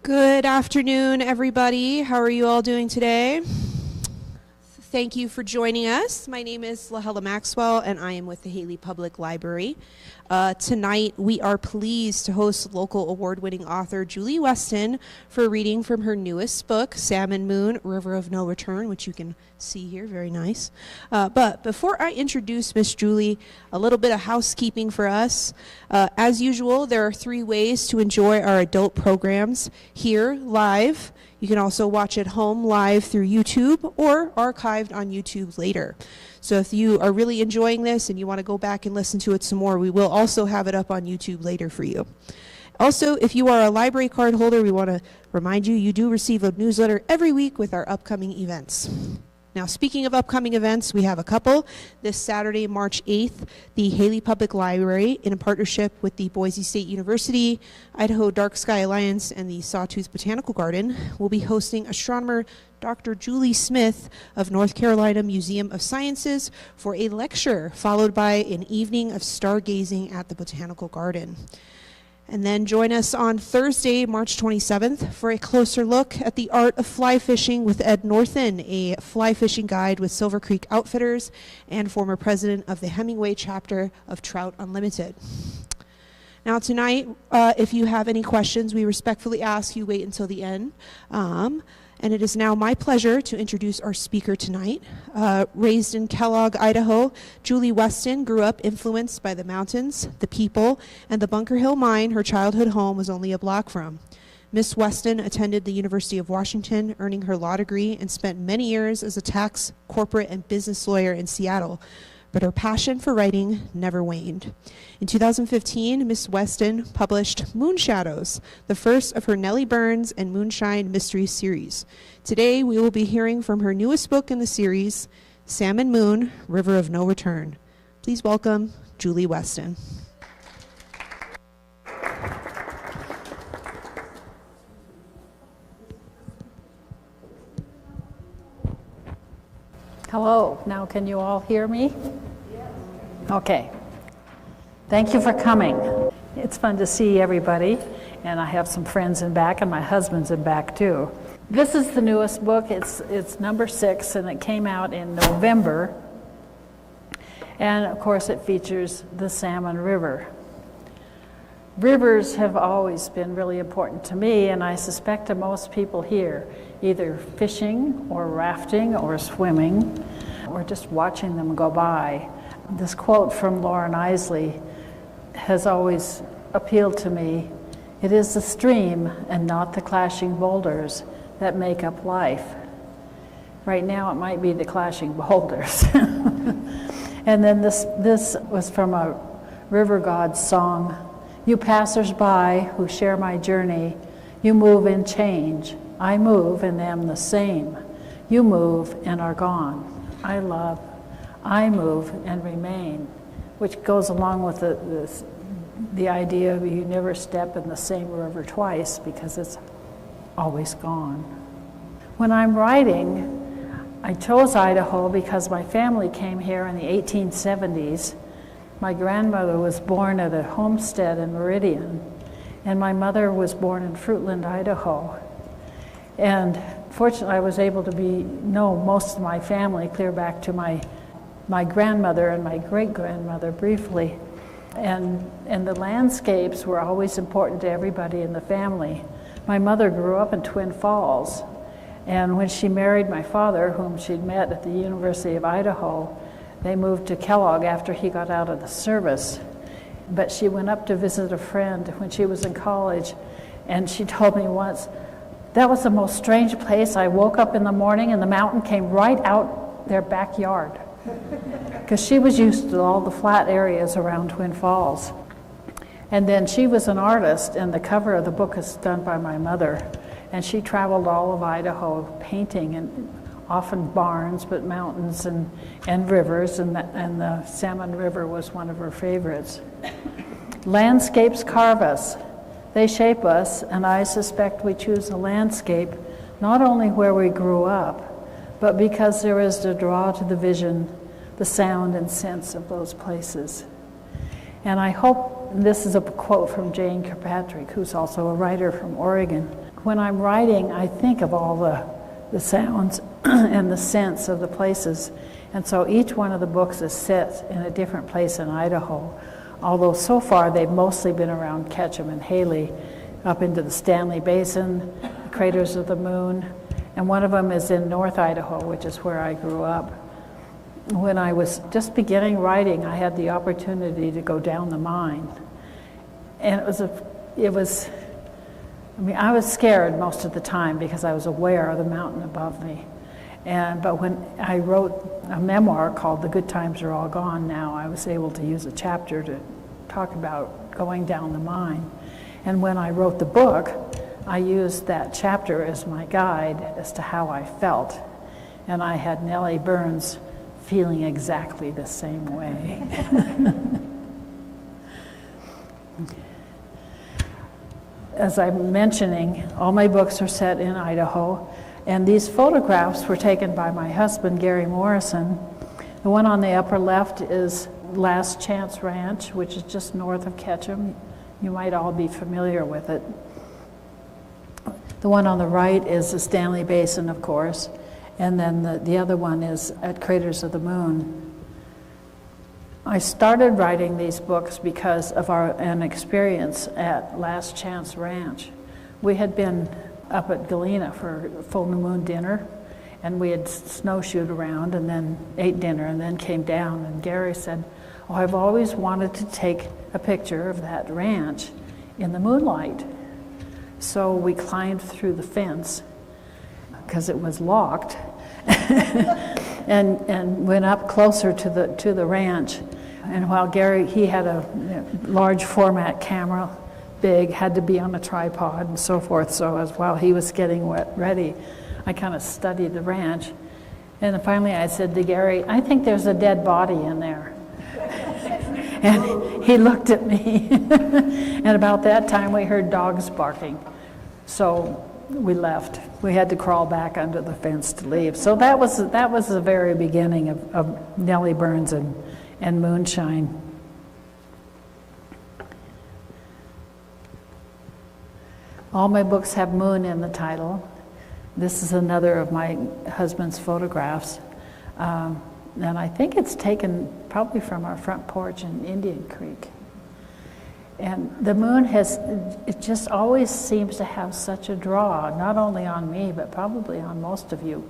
Good afternoon, everybody. How are you all doing today? Thank you for joining us. My name is Lahela Maxwell, and I am with the Hailey Public Library. Tonight, we are pleased to host local award-winning author Julie Weston for a reading from her newest book, Salmon Moon, River of No Return, which you can see here, very nice. But before I introduce Miss Julie, a little bit of housekeeping for us. As usual, there are 3 ways to enjoy our adult programs here live. You can also watch at home live through YouTube or archived on YouTube later. So if you are really enjoying this and you want to go back and listen to it some more, we will also have it up on YouTube later for you. Also, if you are a library card holder, we want to remind you, you do receive a newsletter every week with our upcoming events. Now, speaking of upcoming events, we have a couple. This Saturday, March 8th, the Hailey Public Library, in a partnership with the Boise State University, Idaho Dark Sky Alliance, and the Sawtooth Botanical Garden, will be hosting astronomer Dr. Julie Smith of North Carolina Museum of Sciences for a lecture, followed by an evening of stargazing at the Botanical Garden. And then join us on Thursday, March 27th, for a closer look at the art of fly fishing with Ed Northen, a fly fishing guide with Silver Creek Outfitters and former president of the Hemingway chapter of Trout Unlimited. Now tonight, if you have any questions, we respectfully ask you wait until the end. And it is now my pleasure to introduce our speaker tonight. Raised in Kellogg, Idaho, Julie Weston grew up influenced by the mountains, the people, and the Bunker Hill Mine her childhood home was only a block from. Miss Weston attended the University of Washington, earning her law degree, and spent many years as a tax, corporate, and business lawyer in Seattle. But her passion for writing never waned. In 2015, Miss Weston published Moon Shadows, the first of her Nellie Burns and Moonshine mystery series. Today, we will be hearing from her newest book in the series, Salmon Moon, River of No Return. Please welcome Julie Weston. Hello, now can you all hear me? Yes. Okay. Thank you for coming. It's fun to see everybody, and I have some friends in back, and my husband's in back too. This is the newest book. It's number 6, and it came out in November. And of course, it features the Salmon River. Rivers have always been really important to me, and I suspect to most people here, either fishing or rafting or swimming, or just watching them go by. This quote from Lauren Isley has always appealed to me. It is the stream and not the clashing boulders that make up life. Right now it might be the clashing boulders. And then this was from a river god's song. You passers-by who share my journey, you move and change. I move and am the same. You move and are gone. I love, I move and remain, which goes along with the idea of you never step in the same river twice because it's always gone. When I'm writing, I chose Idaho because my family came here in the 1870s. My grandmother was born at a homestead in Meridian, and my mother was born in Fruitland, Idaho. And fortunately, I was able to know most of my family, clear back to my grandmother and my great-grandmother briefly. And the landscapes were always important to everybody in the family. My mother grew up in Twin Falls, and when she married my father, whom she'd met at the University of Idaho, they moved to Kellogg after he got out of the service. But she went up to visit a friend when she was in college, and she told me once, that was the most strange place. I woke up in the morning and the mountain came right out their backyard. Because she was used to all the flat areas around Twin Falls. And then she was an artist, and the cover of the book is done by my mother. And she traveled all of Idaho painting, and often barns, but mountains and rivers, and the Salmon River was one of her favorites. Landscapes carve us. They shape us, and I suspect we choose a landscape not only where we grew up, but because there is the draw to the vision, the sound and sense of those places. And I hope, and this is a quote from Jane Kirkpatrick, who's also a writer from Oregon, when I'm writing, I think of all the sounds and the scents of the places. And so each one of the books is set in a different place in Idaho. Although so far they've mostly been around Ketchum and Hailey, up into the Stanley Basin, the Craters of the Moon, and one of them is in North Idaho, which is where I grew up. When I was just beginning writing, I had the opportunity to go down the mine. And I was scared most of the time because I was aware of the mountain above me. But when I wrote a memoir called The Good Times Are All Gone Now, I was able to use a chapter to talk about going down the mine. And when I wrote the book, I used that chapter as my guide as to how I felt. And I had Nellie Burns feeling exactly the same way. As I'm mentioning, all my books are set in Idaho, and these photographs were taken by my husband, Gary Morrison. The one on the upper left is Last Chance Ranch, which is just north of Ketchum. You might all be familiar with it. The one on the right is the Stanley Basin, of course, and then the other one is at Craters of the Moon. I started writing these books because of an experience at Last Chance Ranch. We had been up at Galena for full moon dinner, and we had snowshoed around and then ate dinner and then came down, and Gary said, "Oh, I've always wanted to take a picture of that ranch in the moonlight." So we climbed through the fence because it was locked and went up closer to the ranch. And while Gary, he had a large format camera, big, had to be on a tripod and so forth. So while he was getting ready, I kind of studied the ranch. And finally I said to Gary, "I think there's a dead body in there." And he looked at me. And about that time we heard dogs barking. So we left. We had to crawl back under the fence to leave. So that was the very beginning of Nellie Burns and Moonshine. All my books have moon in the title. This is another of my husband's photographs. And I think it's taken probably from our front porch in Indian Creek. And the moon it just always seems to have such a draw, not only on me, but probably on most of you.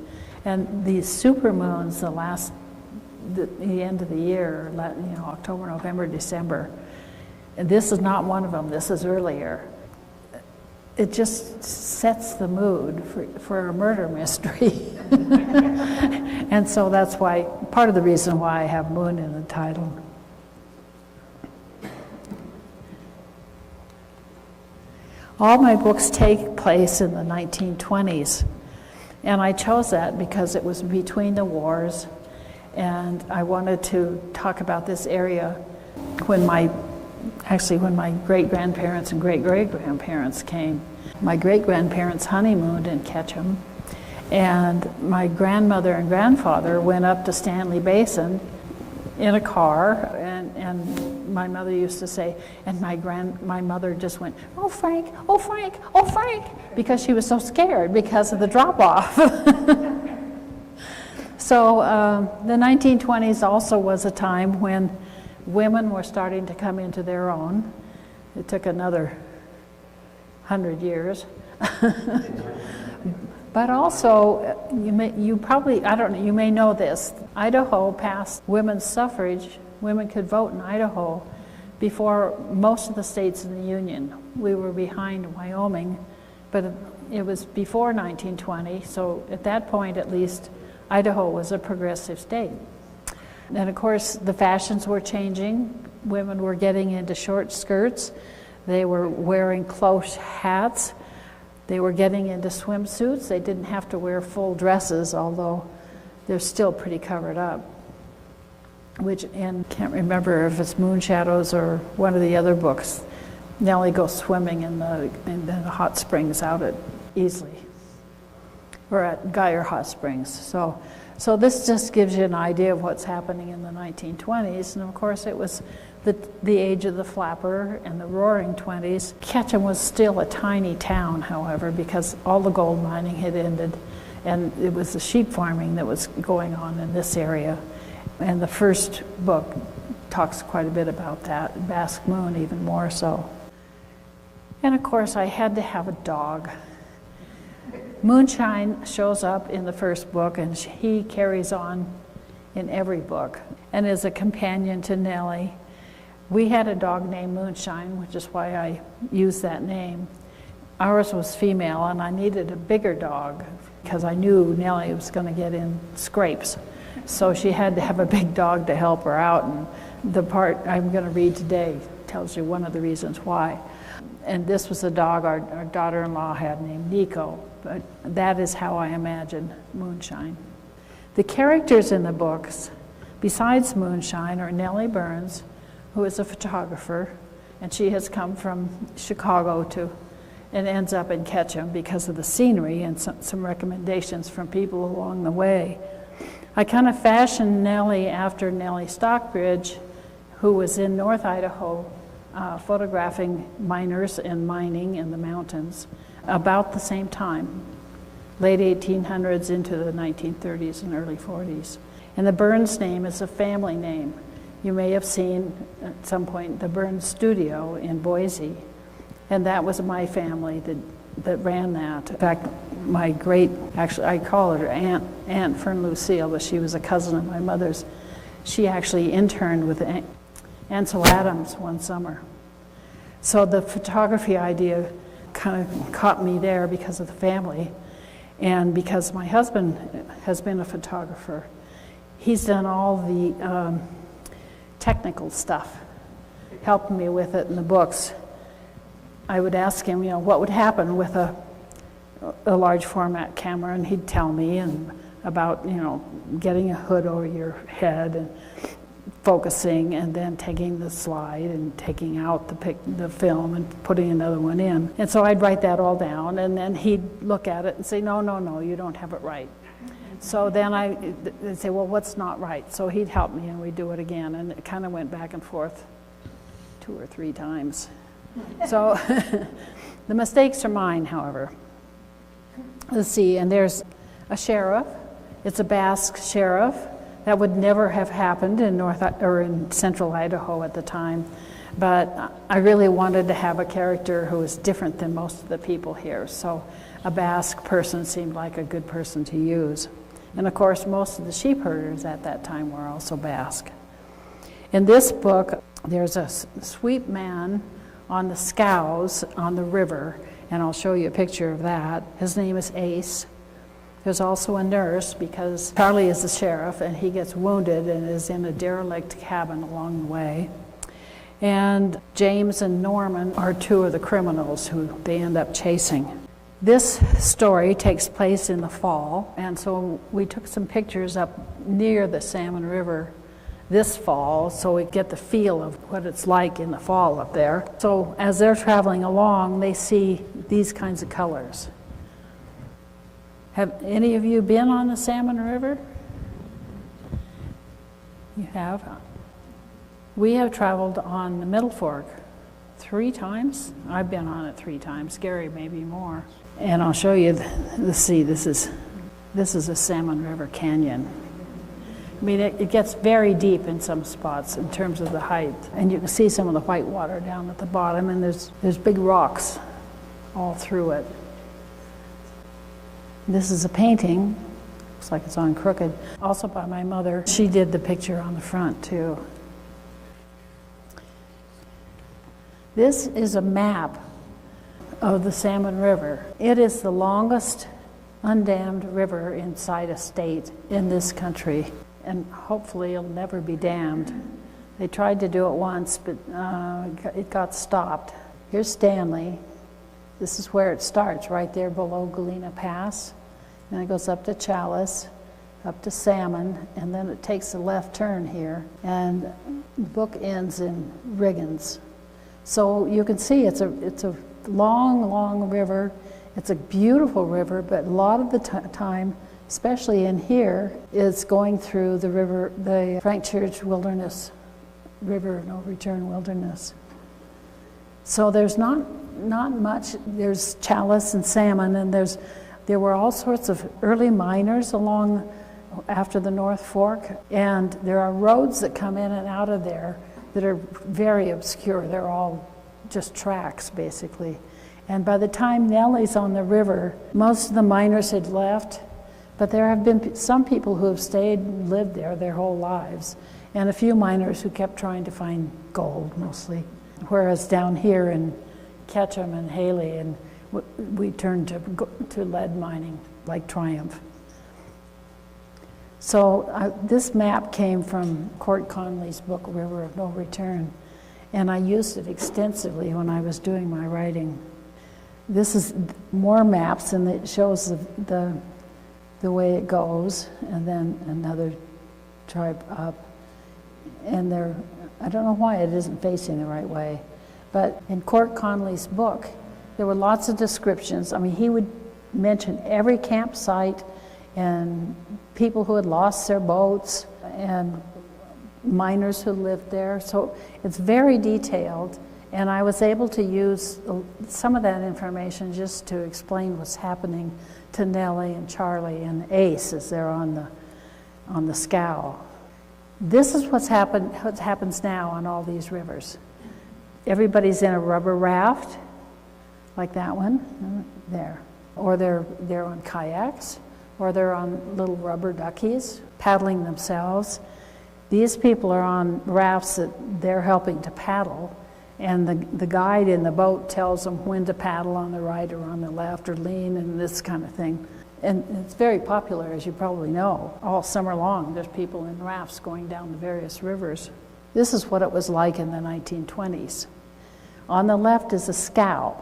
And these super moons, the end of the year, October, November, December, and this is not one of them, this is earlier. It just sets the mood for a murder mystery. And so that's part of the reason why I have moon in the title. All my books take place in the 1920s, and I chose that because it was between the wars, and I wanted to talk about this area when my great-grandparents and great-great-grandparents came. My great-grandparents honeymooned in Ketchum, and my grandmother and grandfather went up to Stanley Basin in a car, and my mother used to say, and my mother just went, "Oh, Frank, oh, Frank, oh, Frank," because she was so scared because of the drop-off. So the 1920s also was a time when women were starting to come into their own. It took another 100 years. But also, you may know this, Idaho passed women's suffrage. Women could vote in Idaho before most of the states in the Union. We were behind Wyoming, but it was before 1920, so at that point at least, Idaho was a progressive state. And of course, the fashions were changing. Women were getting into short skirts. They were wearing close hats. They were getting into swimsuits. They didn't have to wear full dresses, although they're still pretty covered up. Can't remember if it's Moon Shadows or one of the other books. Nellie goes swimming in the hot springs out at Easley, or at Geyer Hot Springs. So this just gives you an idea of what's happening in the 1920s. And of course, it was the age of the flapper and the roaring 20s. Ketchum was still a tiny town, however, because all the gold mining had ended, and it was the sheep farming that was going on in this area. And the first book talks quite a bit about that, Basque Moon even more so. And of course, I had to have a dog. Moonshine shows up in the first book, and he carries on in every book and is a companion to Nellie. We had a dog named Moonshine, which is why I use that name. Ours was female, and I needed a bigger dog because I knew Nellie was going to get in scrapes. So she had to have a big dog to help her out, and the part I'm going to read today tells you one of the reasons why. And this was a dog our daughter-in-law had named Nico, but that is how I imagine Moonshine. The characters in the books, besides Moonshine, are Nellie Burns, who is a photographer, and she has come from Chicago and ends up in Ketchum because of the scenery and some recommendations from people along the way. I kind of fashioned Nellie after Nellie Stockbridge, who was in North Idaho photographing miners and mining in the mountains about the same time, late 1800s into the 1930s and early 40s. And the Burns name is a family name. You may have seen at some point the Burns studio in Boise, and that was my family that ran that. In fact, actually I call her Aunt Fern Lucille, but she was a cousin of my mother's. She actually interned with Ansel Adams one summer. So the photography idea kind of caught me there because of the family, and because my husband has been a photographer. He's done all the technical stuff, helping me with it in the books. I would ask him, what would happen with a large format camera, and he'd tell me about, getting a hood over your head and focusing, and then taking the slide and taking out the film and putting another one in. And so I'd write that all down, and then he'd look at it and say, no, you don't have it right. So then I'd say, well, what's not right? So he'd help me, and we'd do it again, and it kind of went back and forth 2 or 3 times. So the mistakes are mine, however. Let's see, and there's a sheriff. It's a Basque sheriff. That would never have happened in central Idaho at the time, but I really wanted to have a character who was different than most of the people here. So a Basque person seemed like a good person to use. And of course, most of the sheep herders at that time were also Basque. In this book, there's a sweep man on the scows on the river, and I'll show you a picture of that. His name is Ace. There's also a nurse, because Charlie is the sheriff, and he gets wounded and is in a derelict cabin along the way. And James and Norman are 2 of the criminals who they end up chasing. This story takes place in the fall, and so we took some pictures up near the Salmon River this fall, so we get the feel of what it's like in the fall up there. So as they're traveling along, they see these kinds of colors. Have any of you been on the Salmon River? You have? We have traveled on the Middle Fork 3 times. I've been on it 3 times. Gary, maybe more. And I'll show you. Let's see. This is a Salmon River canyon. I mean, it gets very deep in some spots in terms of the height, and you can see some of the white water down at the bottom, and there's big rocks all through it. This is a painting. Looks like it's on crooked. Also by my mother. She did the picture on the front too. This is a map of the Salmon River. It is the longest undammed river inside a state in this country, and hopefully it'll never be dammed. They tried to do it once, but it got stopped. Here's Stanley. This is where it starts, right there below Galena Pass. And it goes up to Chalice, up to Salmon, and then it takes a left turn here. And the book ends in Riggins. So you can see it's a long, long river. It's a beautiful river, but a lot of the time, especially in here, is going through the river, the Frank Church Wilderness River of No Return Wilderness. So there's not much. There's chalice and salmon, and there were all sorts of early miners along after the North Fork, and there are roads that come in and out of there that are very obscure. They're all just tracks, basically. And by the time Nellie's on the river, most of the miners had left, but there have been some people who have stayed and lived there their whole lives, and a few miners who kept trying to find gold, mostly. Whereas down here in Ketchum and Hailey, and we turned to lead mining, like Triumph. So this map came from Court Conley's book, River of No Return, and I used it extensively when I was doing my writing. This is more maps, and it shows the way it goes, and then another tribe up. And I don't know why it isn't facing the right way, but in Court Conley's book, there were lots of descriptions. I mean, he would mention every campsite and people who had lost their boats and miners who lived there. So it's very detailed, and I was able to use some of that information just to explain what's happening to Nellie and Charlie and Ace as they're on the scow. This is what happens now on all these rivers. Everybody's in a rubber raft, like that one, there. Or they're on kayaks, or they're on little rubber duckies, paddling themselves. These people are on rafts that they're helping to paddle, and the guide in the boat tells them when to paddle on the right or on the left or lean and this kind of thing. And it's very popular, as you probably know. All summer long, there's people in rafts going down the various rivers. This is what it was like in the 1920s. On the left is a scow,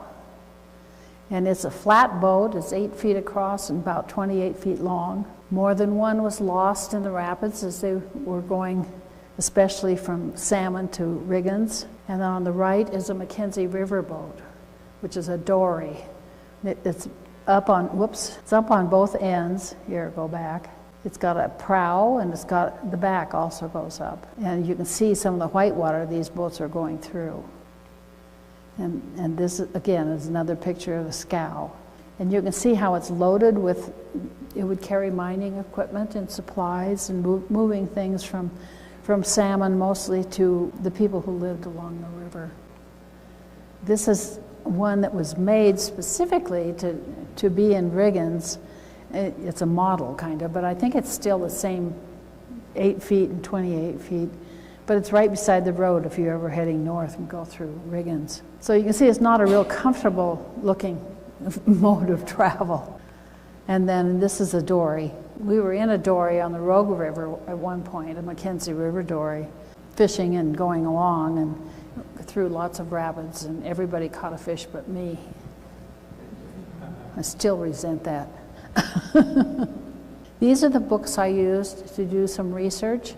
and it's a flat boat. It's 8 feet across and about 28 feet long. More than one was lost in the rapids as they were going, especially from Salmon to Riggins. And then on the right is a Mackenzie River boat, which is a dory. It's up on both ends. Here, go back. It's got a prow, and it's got the back also goes up. And you can see some of the white water these boats are going through. And this, again, is another picture of a scow. And you can see how it's loaded with, it would carry mining equipment and supplies and moving things from salmon mostly to the people who lived along the river. This is one that was made specifically to be in Riggins. It's a model, kind of, but I think it's still the same 8 feet and 28 feet. But it's right beside the road if you're ever heading north and go through Riggins. So you can see it's not a real comfortable looking mode of travel. And then this is a dory. We were in a dory on the Rogue River at one point, a Mackenzie River dory, fishing and going along and through lots of rapids, and everybody caught a fish but me. I still resent that. These are the books I used to do some research.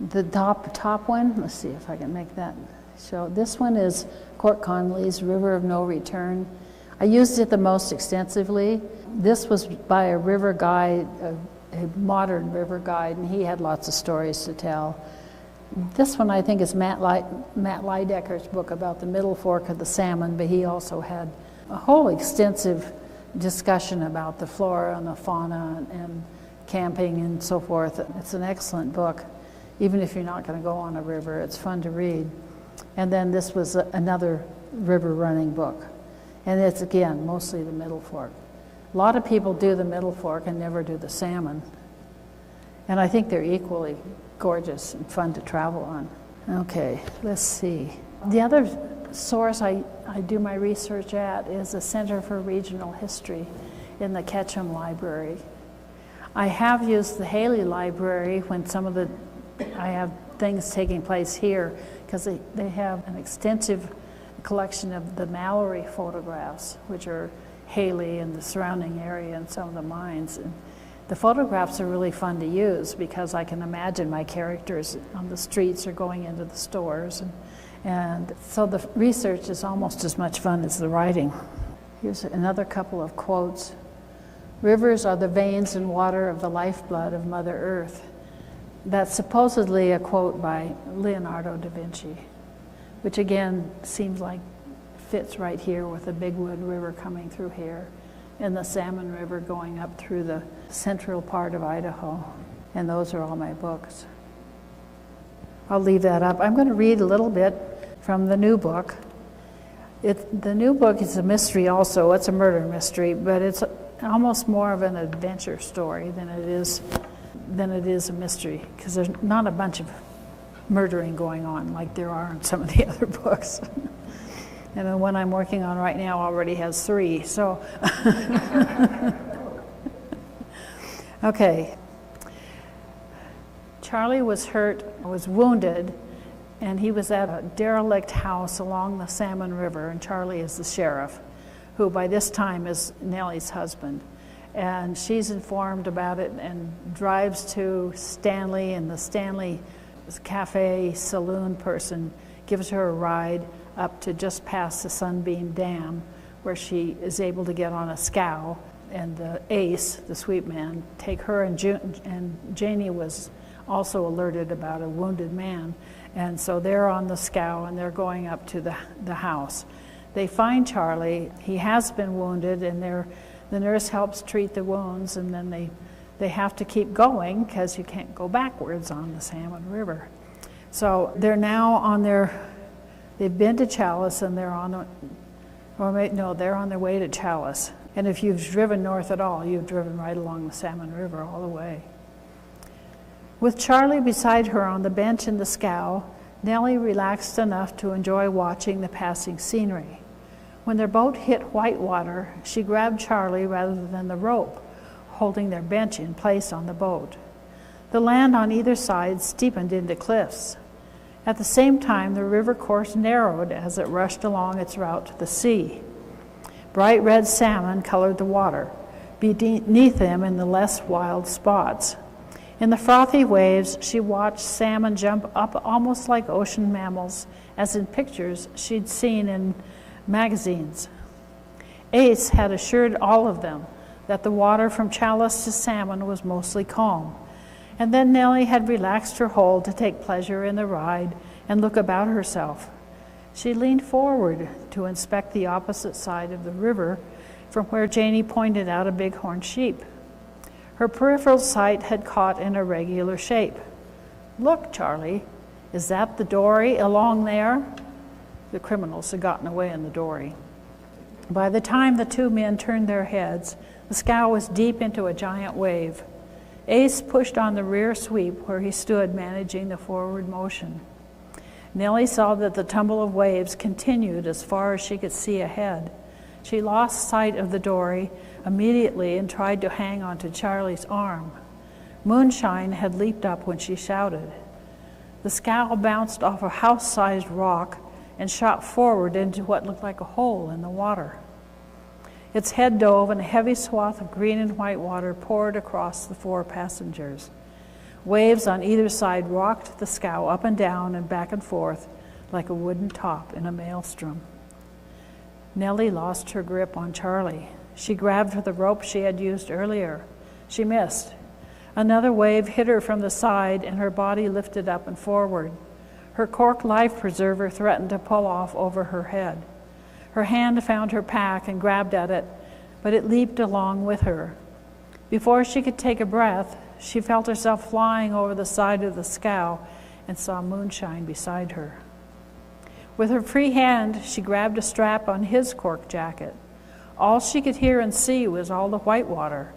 The top one, let's see if I can make that show. This one is Court Conley's River of No Return. I used it the most extensively. This was by a river guide, a modern river guide, and he had lots of stories to tell. This one I think is Matt Lydecker's book about the Middle Fork of the Salmon, but he also had a whole extensive discussion about the flora and the fauna and camping and so forth. It's an excellent book. Even if you're not going to go on a river, it's fun to read. And then this was another river running book. And it's, again, mostly the Middle Fork. A lot of people do the Middle Fork and never do the salmon. And I think they're equally gorgeous and fun to travel on. Okay, let's see. The other source I do my research at is the Center for Regional History in the Ketchum Library. I have used the Hailey Library when I have things taking place here, because they have an extensive collection of the Mallory photographs, which are Hailey and the surrounding area and some of the mines. And the photographs are really fun to use because I can imagine my characters on the streets or going into the stores. And so the research is almost as much fun as the writing. Here's another couple of quotes. Rivers are the veins and water of the lifeblood of Mother Earth. That's supposedly a quote by Leonardo da Vinci, which again seems like fits right here with the Big Wood River coming through here and the Salmon River going up through the central part of Idaho. And those are all my books. I'll leave that up. I'm going to read a little bit from the new book. The new book is a mystery also. It's a murder mystery, but it's almost more of an adventure story than it is a mystery, because there's not a bunch of murdering going on like there are in some of the other books. And the one I'm working on right now already has 3, so. Okay. Charlie was wounded, and he was at a derelict house along the Salmon River, and Charlie is the sheriff, who by this time is Nellie's husband. And she's informed about it and drives to Stanley, and the Stanley Cafe saloon person gives her a ride up to just past the Sunbeam Dam, where she is able to get on a scow, and the Ace, the sweep man, take her, and Janie was also alerted about a wounded man, and so they're on the scow and they're going up to the house. They find Charlie. He has been wounded, and the nurse helps treat the wounds, and then they have to keep going because you can't go backwards on the Salmon River. So they're now they've been to Chalice, and they're on their way to Chalice. And if you've driven north at all, you've driven right along the Salmon River all the way. With Charlie beside her on the bench in the scow, Nellie relaxed enough to enjoy watching the passing scenery. When their boat hit whitewater, she grabbed Charlie rather than the rope, holding their bench in place on the boat. The land on either side steepened into cliffs. At the same time, the river course narrowed as it rushed along its route to the sea. Bright red salmon colored the water, beneath them in the less wild spots. In the frothy waves, she watched salmon jump up almost like ocean mammals, as in pictures she'd seen in magazines. Ace had assured all of them that the water from Chalice to Salmon was mostly calm, and then Nellie had relaxed her hold to take pleasure in the ride and look about herself. She leaned forward to inspect the opposite side of the river, from where Janie pointed out a bighorn sheep. Her peripheral sight had caught an irregular shape. "Look, Charlie, is that the dory along there?" The criminals had gotten away in the dory. By the time the two men turned their heads, the scow was deep into a giant wave. Ace pushed on the rear sweep, where he stood managing the forward motion. Nellie saw that the tumble of waves continued as far as she could see ahead. She lost sight of the dory immediately and tried to hang onto Charlie's arm. Moonshine had leaped up when she shouted. The scow bounced off a house-sized rock and shot forward into what looked like a hole in the water. Its head dove, and a heavy swath of green and white water poured across the 4 passengers. Waves on either side rocked the scow up and down and back and forth like a wooden top in a maelstrom. Nellie lost her grip on Charlie. She grabbed for the rope she had used earlier. She missed. Another wave hit her from the side, and her body lifted up and forward. Her cork life preserver threatened to pull off over her head. Her hand found her pack and grabbed at it, but it leaped along with her. Before she could take a breath, she felt herself flying over the side of the scow and saw Moonshine beside her. With her free hand, she grabbed a strap on his cork jacket. All she could hear and see was all the white water,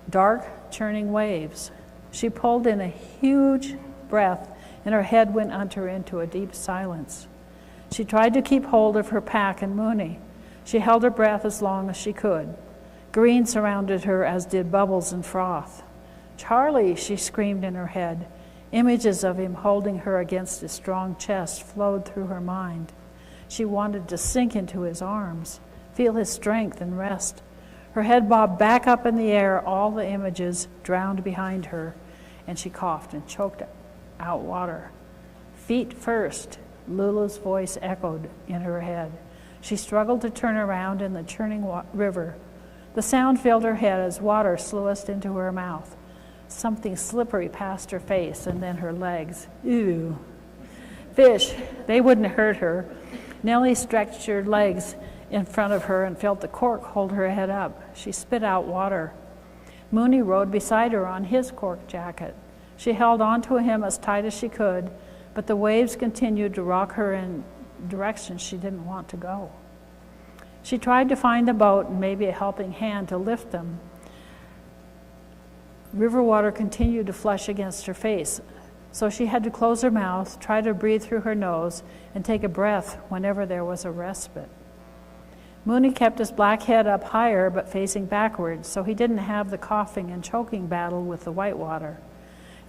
dark, churning waves. She pulled in a huge breath, and her head went under into a deep silence. She tried to keep hold of her pack and Mooney. She held her breath as long as she could. Green surrounded her, as did bubbles and froth. "Charlie," she screamed in her head. Images of him holding her against his strong chest flowed through her mind. She wanted to sink into his arms, feel his strength and rest. Her head bobbed back up in the air, all the images drowned behind her, and she coughed and choked out water. "Feet first," Lula's voice echoed in her head. She struggled to turn around in the churning river. The sound filled her head as water sluiced into her mouth. Something slippery passed her face and then her legs. Ew. Fish, they wouldn't hurt her. Nellie stretched her legs in front of her and felt the cork hold her head up. She spit out water. Mooney rode beside her on his cork jacket. She held on to him as tight as she could, but the waves continued to rock her in directions she didn't want to go. She tried to find the boat and maybe a helping hand to lift them. River water continued to flush against her face, so she had to close her mouth, try to breathe through her nose, and take a breath whenever there was a respite. Mooney kept his black head up higher but facing backwards, so he didn't have the coughing and choking battle with the whitewater.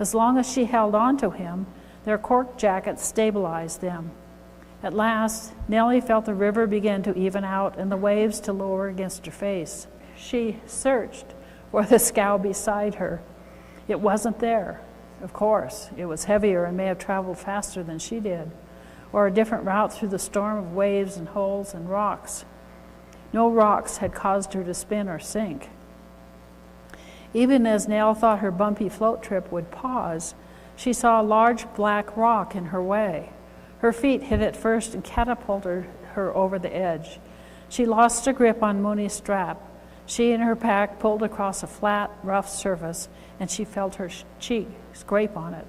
As long as she held on to him, their cork jackets stabilized them. At last, Nellie felt the river begin to even out and the waves to lower against her face. She searched for the scow beside her. It wasn't there. Of course, it was heavier and may have traveled faster than she did, or a different route through the storm of waves and holes and rocks. No rocks had caused her to spin or sink. Even as Nell thought her bumpy float trip would pause, she saw a large black rock in her way. Her feet hit it first and catapulted her over the edge. She lost a grip on Mooney's strap. She and her pack pulled across a flat, rough surface, and she felt her cheek scrape on it.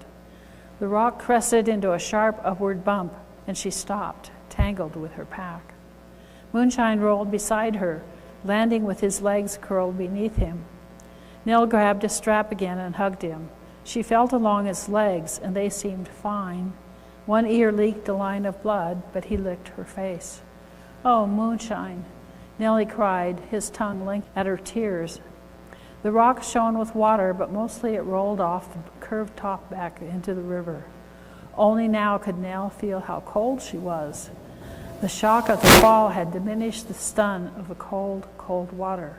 The rock crested into a sharp upward bump, and she stopped, tangled with her pack. Moonshine rolled beside her, landing with his legs curled beneath him. Nell grabbed a strap again and hugged him. She felt along his legs, and they seemed fine. One ear leaked a line of blood, but he licked her face. "Oh, Moonshine," Nellie cried, his tongue linked at her tears. The rock shone with water, but mostly it rolled off the curved top back into the river. Only now could Nell feel how cold she was. The shock of the fall had diminished the stun of the cold, cold water.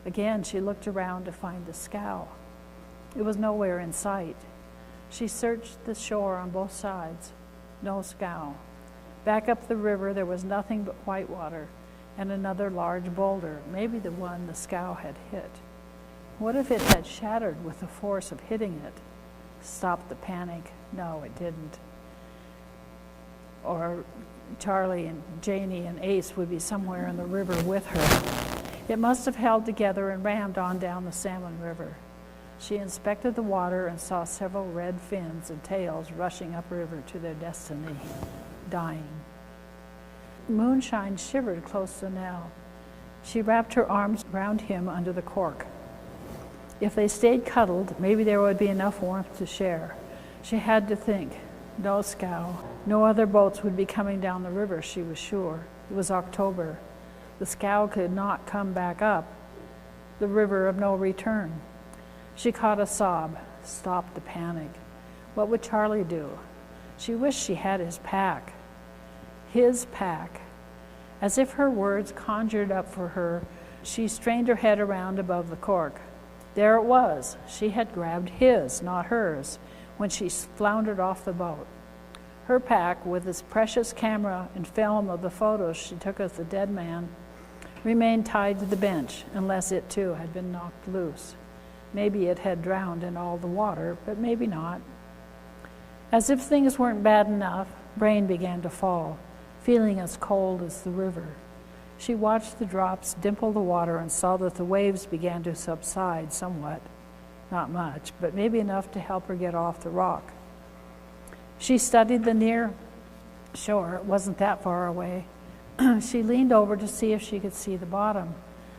Again, she looked around to find the scow. It was nowhere in sight. She searched the shore on both sides. No scow. Back up the river, there was nothing but white water and another large boulder, maybe the one the scow had hit. What if it had shattered with the force of hitting it? Stopped the panic. No, it didn't. Or Charlie and Janie and Ace would be somewhere in the river with her. It must have held together and rammed on down the Salmon River. She inspected the water and saw several red fins and tails rushing upriver to their destiny, dying. Moonshine shivered close to Nell. She wrapped her arms around him under the cork. If they stayed cuddled, maybe there would be enough warmth to share. She had to think. No scow. No other boats would be coming down the river, she was sure. It was October. The scow could not come back up. The river of no return. She caught a sob, stopped the panic. What would Charlie do? She wished she had his pack. His pack. As if her words conjured up for her, she strained her head around above the cork. There it was. She had grabbed his, not hers, when she floundered off the boat. Her pack, with its precious camera and film of the photos she took of the dead man, remained tied to the bench, unless it too had been knocked loose. Maybe it had drowned in all the water, but maybe not. As if things weren't bad enough, rain began to fall, feeling as cold as the river. She watched the drops dimple the water and saw that the waves began to subside somewhat. Not much, but maybe enough to help her get off the rock. She studied the near shore. It wasn't that far away. She leaned over to see if she could see the bottom.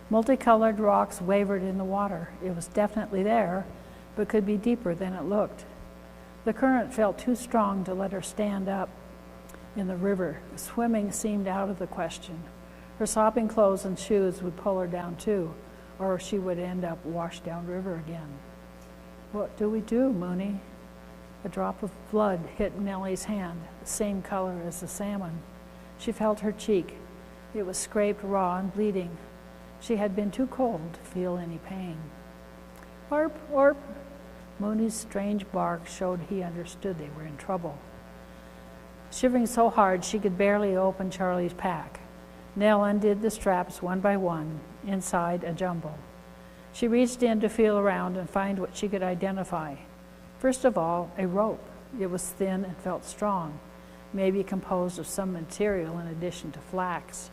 Multicolored rocks wavered in the water. It was definitely there, but could be deeper than it looked. The current felt too strong to let her stand up in the river. Swimming seemed out of the question. Her sopping clothes and shoes would pull her down too, or she would end up washed downriver again. What do we do, Mooney? A drop of blood hit Nellie's hand, the same color as the salmon. She felt her cheek. It was scraped raw and bleeding. She had been too cold to feel any pain. Orp, orp. Mooney's strange bark showed he understood they were in trouble. Shivering so hard she could barely open Charlie's pack, Nell undid the straps one by one, inside a jumble. She reached in to feel around and find what she could identify. First of all, a rope. It was thin and felt strong, maybe composed of some material in addition to flax.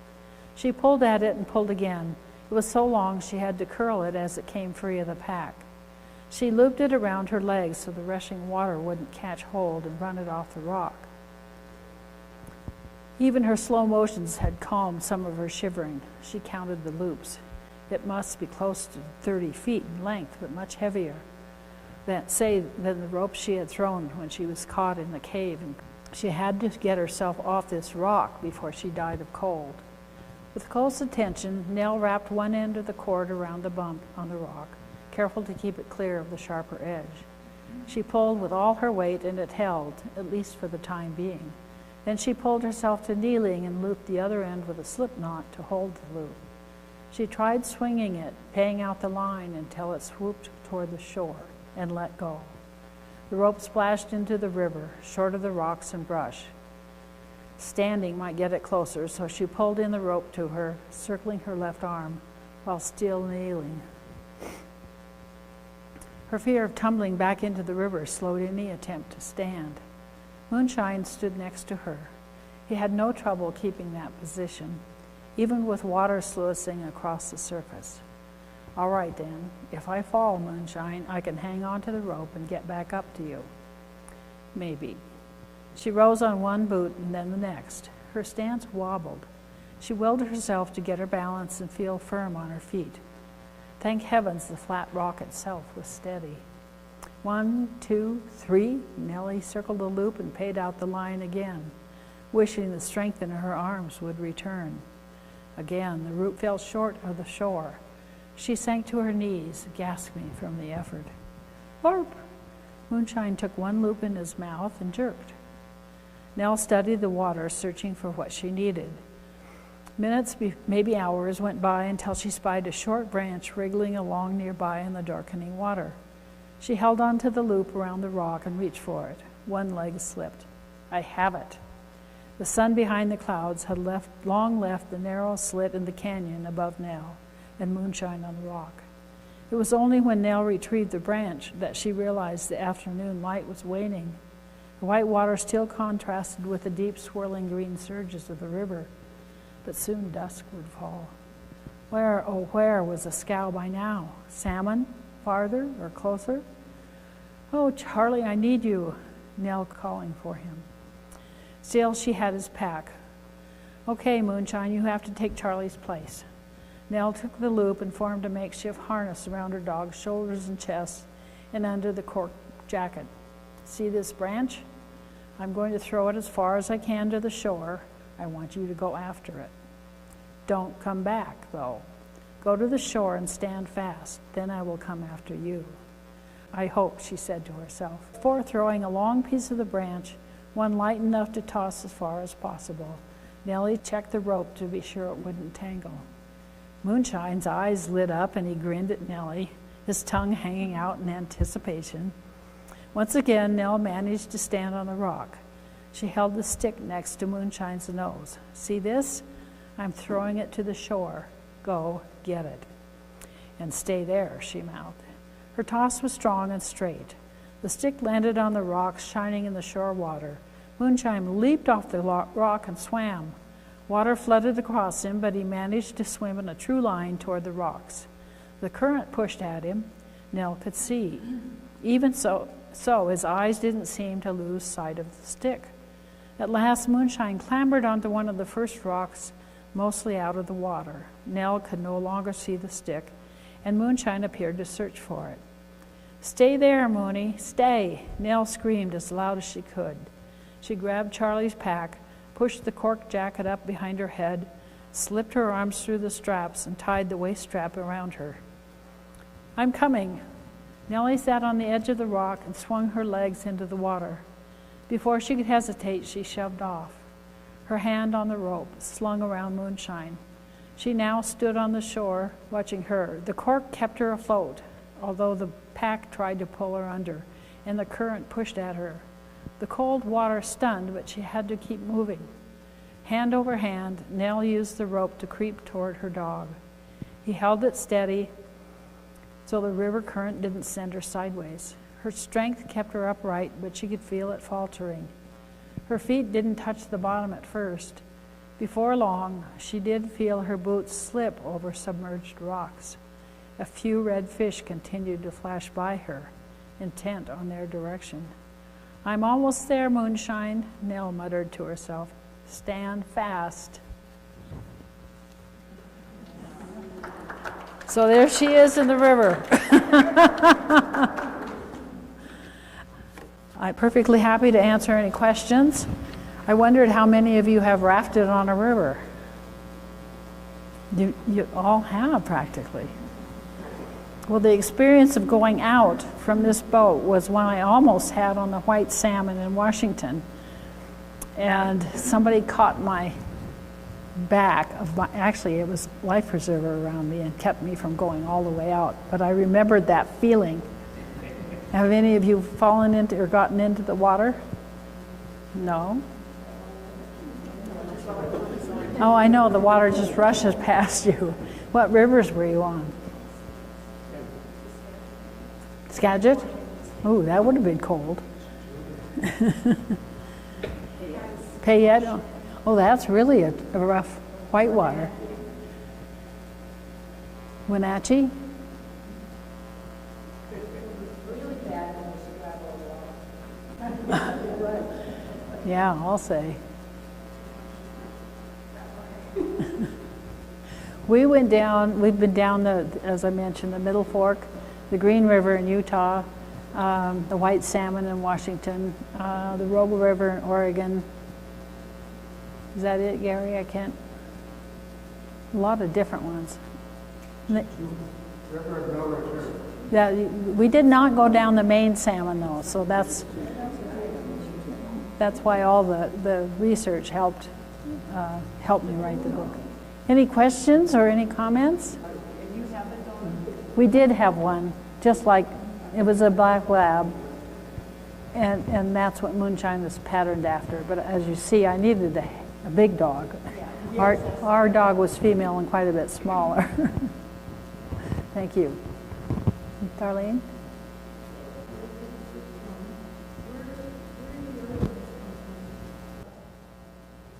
She pulled at it and pulled again. It was so long she had to curl it as it came free of the pack. She looped it around her legs so the rushing water wouldn't catch hold and run it off the rock. Even her slow motions had calmed some of her shivering. She counted the loops. It must be close to 30 feet in length, but much heavier than the rope she had thrown when she was caught in the cave. And she had to get herself off this rock before she died of cold. With close attention, Nell wrapped one end of the cord around the bump on the rock, careful to keep it clear of the sharper edge. She pulled with all her weight, and it held, at least for the time being. Then she pulled herself to kneeling and looped the other end with a slip knot to hold the loop. She tried swinging it, paying out the line until it swooped toward the shore, and let go. The rope splashed into the river, short of the rocks and brush. Standing might get it closer, so she pulled in the rope to her, circling her left arm while still kneeling. Her fear of tumbling back into the river slowed any attempt to stand. Moonshine stood next to her. He had no trouble keeping that position, even with water sluicing across the surface. All right then, if I fall, Moonshine, I can hang on to the rope and get back up to you. Maybe. She rose on one boot and then the next. Her stance wobbled. She willed herself to get her balance and feel firm on her feet. Thank heavens the flat rock itself was steady. 1, 2, 3, Nellie circled the loop and paid out the line again, wishing the strength in her arms would return. Again, the rope fell short of the shore. She sank to her knees, gasping from the effort. Orp! Moonshine took one loop in his mouth and jerked. Nell studied the water, searching for what she needed. Minutes, maybe hours, went by until she spied a short branch wriggling along nearby in the darkening water. She held on to the loop around the rock and reached for it. One leg slipped. I have it. The sun behind the clouds had long left the narrow slit in the canyon above Nell and Moonshine on the rock. It was only when Nell retrieved the branch that she realized the afternoon light was waning. The white water still contrasted with the deep swirling green surges of the river, but soon dusk would fall. Where, oh where, was the scow by now? Salmon? Farther or closer? Oh, Charlie, I need you, Nell calling for him. Still, she had his pack. Okay, Moonshine, you have to take Charlie's place. Nell took the loop and formed a makeshift harness around her dog's shoulders and chest and under the cork jacket. See this branch? I'm going to throw it as far as I can to the shore. I want you to go after it. Don't come back, though. Go to the shore and stand fast. Then I will come after you. I hope, she said to herself. Before throwing a long piece of the branch, one light enough to toss as far as possible, Nellie checked the rope to be sure it wouldn't tangle. Moonshine's eyes lit up and he grinned at Nellie, his tongue hanging out in anticipation. Once again, Nell managed to stand on the rock. She held the stick next to Moonshine's nose. See this? I'm throwing it to the shore. Go get it. And stay there, she mouthed. Her toss was strong and straight. The stick landed on the rocks, shining in the shore water. Moonshine leaped off the rock and swam. Water flooded across him, but he managed to swim in a true line toward the rocks. The current pushed at him. Nell could see. Even so, his eyes didn't seem to lose sight of the stick. At last, Moonshine clambered onto one of the first rocks, mostly out of the water. Nell could no longer see the stick, and Moonshine appeared to search for it. Stay there, Moony, stay! Nell screamed as loud as she could. She grabbed Charlie's pack, pushed the cork jacket up behind her head, slipped her arms through the straps, and tied the waist strap around her. I'm coming. Nellie sat on the edge of the rock and swung her legs into the water. Before she could hesitate, she shoved off, her hand on the rope slung around Moonshine. She now stood on the shore, watching her. The cork kept her afloat, although the pack tried to pull her under, and the current pushed at her. The cold water stunned, but she had to keep moving. Hand over hand, Nell used the rope to creep toward her dog. He held it steady, so the river current didn't send her sideways. Her strength kept her upright, but she could feel it faltering. Her feet didn't touch the bottom at first. Before long, she did feel her boots slip over submerged rocks. A few red fish continued to flash by her, intent on their direction. "I'm almost there, Moonshine," Nell muttered to herself. "Stand fast." So there she is in the river. I'm perfectly happy to answer any questions. I wondered how many of you have rafted on a river. You all have, practically. Well, the experience of going out from this boat was one I almost had on the White Salmon in Washington. And somebody caught my back of my, actually it was life preserver around me and kept me from going all the way out. But I remembered that feeling. Have any of you fallen into or gotten into the water? No? Oh, I know, the water just rushes past you. What rivers were you on? Skagit? Ooh, that would have been cold. Payette? Oh, that's really a rough whitewater. Wenatchee? Yeah, I'll say. We've been down as I mentioned, the Middle Fork, the Green River in Utah, the White Salmon in Washington, the Rogue River in Oregon. Is that it, Gary? I can't. A lot of different ones. Yeah, we did not go down the main salmon though, so that's why all the research helped me write the book. Any questions or any comments? We did have one, just like it was a black lab, and that's what Moonshine was patterned after. But as you see, I needed a big dog. Our dog was female and quite a bit smaller. Thank you. Darlene?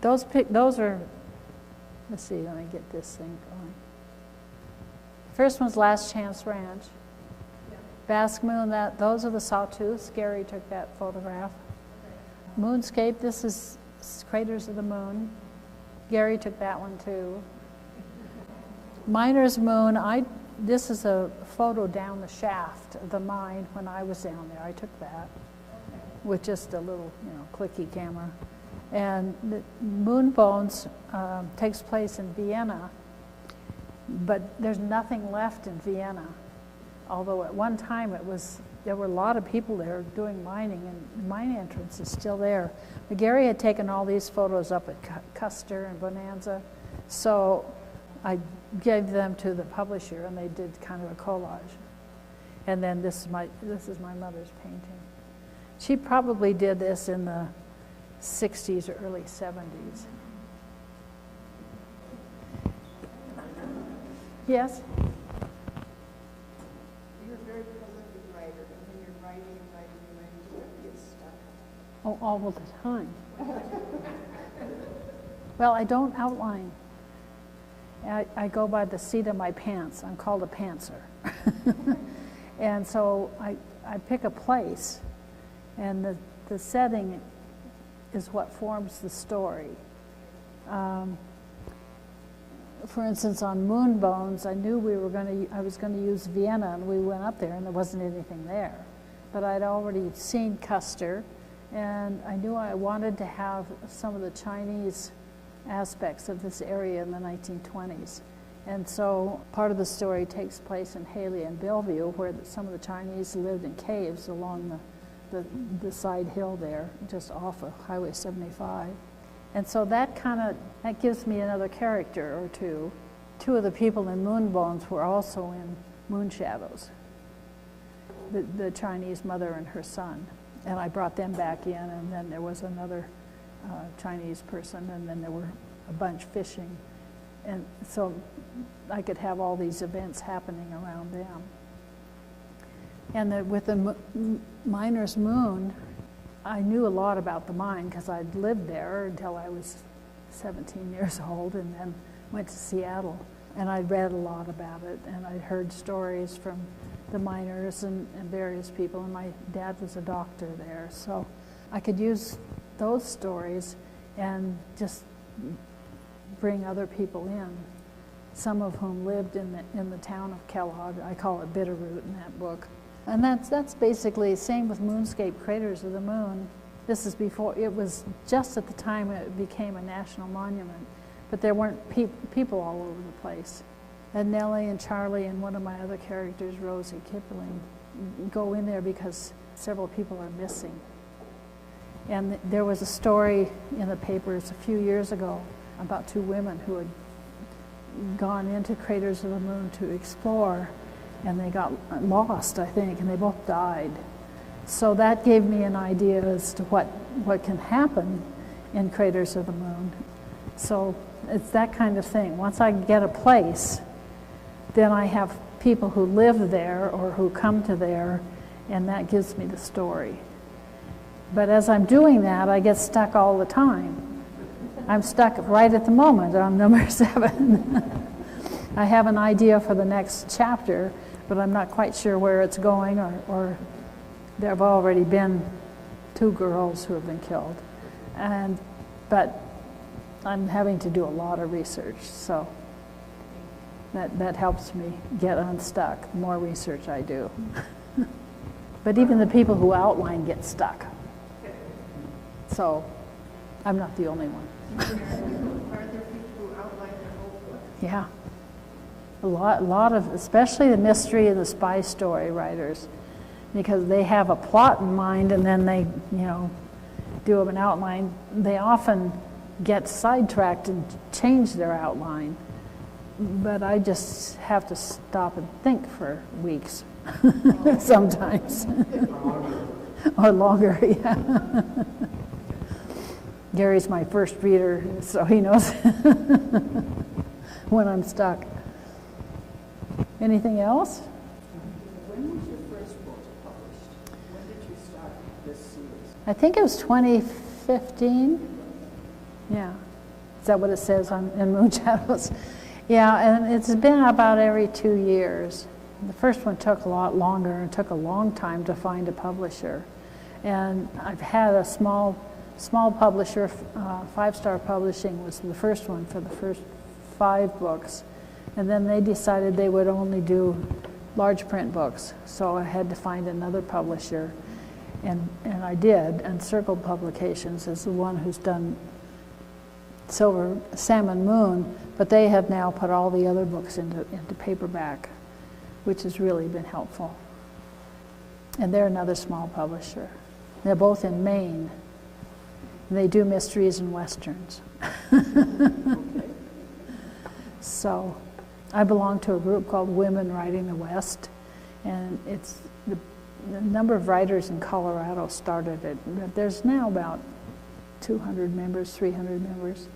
Those are, let's see, let me get this thing going. First one's Last Chance Ranch. Basque Moon, those are the sawtooths. Gary took that photograph. Moonscape, this is Craters of the Moon. Gary took that one too. Miner's Moon, this is a photo down the shaft of the mine when I was down there. I took that with just a little, clicky camera. And the Moon Bones takes place in Vienna, but there's nothing left in Vienna. Although at one time there were a lot of people there doing mining, and the mine entrance is still there. But Gary had taken all these photos up at Custer and Bonanza, so I gave them to the publisher, and they did kind of a collage. And then this is my mother's painting. She probably did this in the 60s or early 70s. Yes? You're a very prolific writer, and when you're writing, you don't get stuck. Oh, all the time. Well, I don't outline. I go by the seat of my pants. I'm called a pantser. And so I pick a place, and the setting is what forms the story. For instance, on Moon Bones, I knew I was going to use Vienna, and we went up there, and there wasn't anything there. But I'd already seen Custer, and I knew I wanted to have some of the Chinese aspects of this area in the 1920s. And so part of the story takes place in Hailey and Bellevue, where some of the Chinese lived in caves along the side hill there, just off of Highway 75. And so that gives me another character or two. Two of the people in Moon Bones were also in Moon Shadows, the Chinese mother and her son. And I brought them back in, and then there was another Chinese person, and then there were a bunch fishing. And so I could have all these events happening around them. And with the miner's moon, I knew a lot about the mine because I'd lived there until I was 17 years old, and then went to Seattle. And I read a lot about it, and I heard stories from the miners and various people, and my dad was a doctor there, so I could use those stories and just bring other people in, some of whom lived in the town of Kellogg. I call it Bitterroot in that book. And that's basically same with Moonscape Craters of the Moon. This is before, it was just at the time it became a national monument, but there weren't people all over the place. And Nellie and Charlie and one of my other characters, Rosie Kipling, go in there because several people are missing. And there was a story in the papers a few years ago about two women who had gone into Craters of the Moon to explore, and they got lost, I think, and they both died. So that gave me an idea as to what can happen in Craters of the Moon. So it's that kind of thing. Once I get a place, then I have people who live there or who come to there, and that gives me the story. But as I'm doing that, I get stuck all the time. I'm stuck right at the moment on number 7. I have an idea for the next chapter, but I'm not quite sure where it's going, or there have already been 2 girls who have been killed. But I'm having to do a lot of research, so that helps me get unstuck, the more research I do. But even the people who outline get stuck. So I'm not the only one. Are there people who outline their whole book? Yeah. A lot of, especially the mystery and the spy story writers, because they have a plot in mind and then they, do an outline. They often get sidetracked and change their outline. But I just have to stop and think for weeks, sometimes. Or longer, yeah. Gary's my first reader, so he knows when I'm stuck. Anything else? When was your first book published? When did you start this series? I think it was 2015. Yeah. Is that what it says in Moon Shadows? Yeah, and it's been about every 2 years. The first one took a lot longer and took a long time to find a publisher. And I've had a small publisher, Five Star Publishing was the first one for the first 5 books. And then they decided they would only do large print books. So I had to find another publisher. And I did. And Circle Publications is the one who's done Salmon Moon, but they have now put all the other books into paperback, which has really been helpful. And they're another small publisher. They're both in Maine. And they do mysteries and westerns. So I belong to a group called Women Writing the West, and it's the number of writers in Colorado started it. There's now about 200 members, 300 members,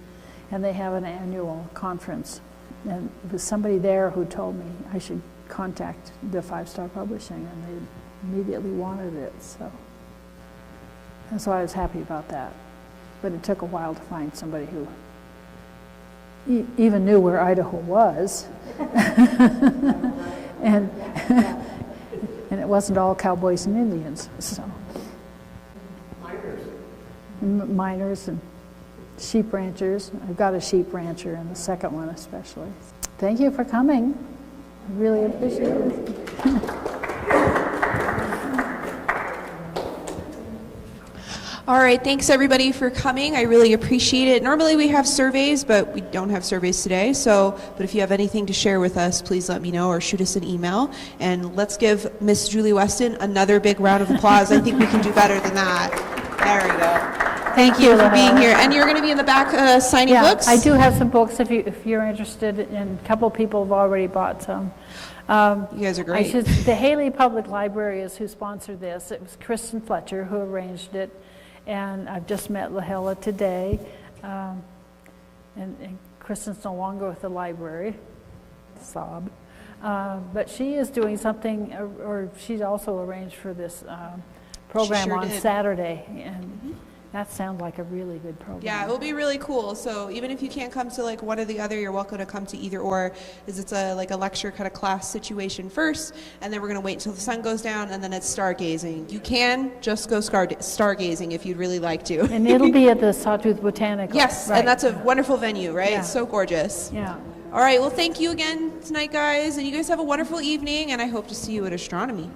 and they have an annual conference. And it was somebody there who told me I should contact the Five Star Publishing, and they immediately wanted it. So I was happy about that. But it took a while to find somebody who even knew where Idaho was. and it wasn't all cowboys and Indians. So miners and sheep ranchers. I've got a sheep rancher in the second one especially. Thank you for coming. I really appreciate it. All right, thanks everybody for coming. I really appreciate it. Normally we have surveys, but we don't have surveys today. But if you have anything to share with us, please let me know or shoot us an email. And let's give Miss Julie Weston another big round of applause. I think we can do better than that. There we go. Thank you for being here. And you're going to be in the back signing books? I do have some books if you're interested, and a couple of people have already bought some. You guys are great. The Hailey Public Library is who sponsored this. It was Kristen Fletcher who arranged it. And I've just met Lahela today, and Kristen's no longer with the library, sob. But she is doing something, or she's also arranged for this program sure on did. Saturday, and that sounds like a really good program. Yeah, it will be really cool. So even if you can't come to like one or the other, you're welcome to come to either or. Is it's a like a lecture kind of class situation first, and then we're gonna wait until the sun goes down, and then it's stargazing. You can just go stargazing if you'd really like to. And it'll be at the Sawtooth Botanical. Yes, right. and that's a wonderful venue, right? Yeah. It's so gorgeous. Yeah. All right, well, thank you again tonight, guys, and you guys have a wonderful evening, and I hope to see you at astronomy.